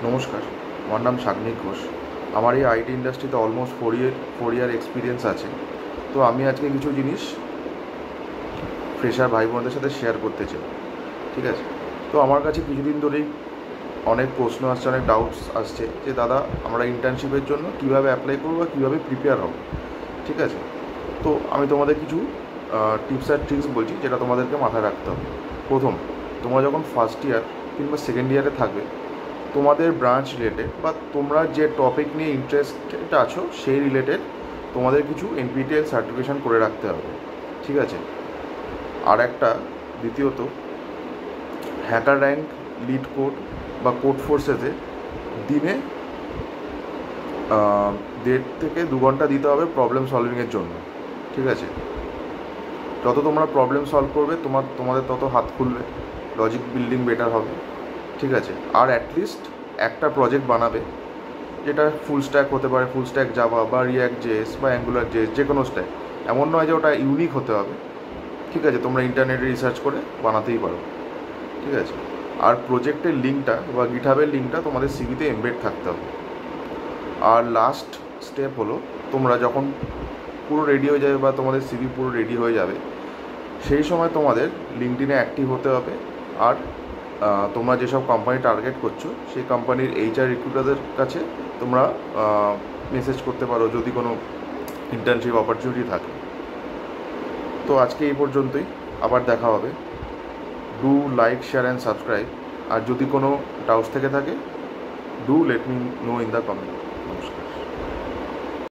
নমস্কার, আমার নাম সাগ্নিক ঘোষ। আমার এই আইটি ইন্ডাস্ট্রিতে অলমোস্ট ফোর ইয়ার এক্সপিরিয়েন্স আছে। তো আমি আজকে কিছু জিনিস ফ্রেশার ভাই বোনদের সাথে শেয়ার করতে চাই। ঠিক আছে? তো আমার কাছে কিছুদিন ধরেই অনেক প্রশ্ন আসছে, অনেক ডাউটস আসছে যে দাদা, আমরা ইন্টার্নশিপের জন্য কীভাবে অ্যাপ্লাই করবো বা কীভাবে প্রিপেয়ার হব। ঠিক আছে? তো আমি তোমাদের কিছু টিপস আর ট্রিক্স বলছি, যেটা তোমাদেরকে মাথায় রাখতে হবে। প্রথম, তোমরা যখন ফার্স্ট ইয়ার কিংবা সেকেন্ড ইয়ারে থাকবে, তোমাদের ব্রাঞ্চ রিলেটেড বা তোমরা যে টপিক নিয়ে ইন্টারেস্টেড আছো সেই রিলেটেড তোমাদের কিছু এনপিটিএল সার্টিফিকেশান করে রাখতে হবে। ঠিক আছে? আর একটা, দ্বিতীয়ত, হ্যাকার র্যাঙ্ক, লিড কোড বা কোড ফোর্সেসে দিনে 1.5 থেকে 2 ঘন্টা দিতে হবে প্রবলেম সলভিংয়ের জন্য। ঠিক আছে? যত তোমরা প্রবলেম সলভ করবে তোমাদের তত হাত খুলবে, লজিক বিল্ডিং বেটার হবে। ঠিক আছে? আর অ্যাটলিস্ট একটা প্রজেক্ট বানাবে, যেটা ফুল স্ট্যাক হতে পারে, ফুল স্ট্যাক জাভা বা রিয়াক্ট জেএস বা অ্যাঙ্গুলার জেএস, যে কোনো স্ট্যাক। এমন নয় যে ওটা ইউনিক হতে হবে। ঠিক আছে? তোমরা ইন্টারনেটে রিসার্চ করে বানাতেই পারো। ঠিক আছে? আর প্রজেক্টের লিঙ্কটা বা গিটহাবের লিঙ্কটা তোমাদের সিভিতে এমবেড থাকতে হবে। আর লাস্ট স্টেপ হলো, তোমরা যখন পুরো রেডি হয়ে যাবে বা তোমাদের সিভি পুরো রেডি হয়ে যাবে, সেই সময় তোমাদের লিঙ্কডিনে অ্যাক্টিভ হতে হবে। আর তোমরা যেসব কোম্পানি টার্গেট করছো সেই কোম্পানির এইচআর রিক্রুটারদের কাছে তোমরা মেসেজ করতে পারো যদি কোনো ইন্টার্নশিপ অপরচুনিটি থাকে। তো আজকে এই পর্যন্তই, আবার দেখা হবে। Do like, share and subscribe. আর যদি কোনো ডাউটস থেকে থাকে, do let me know in the comment. নমস্কার।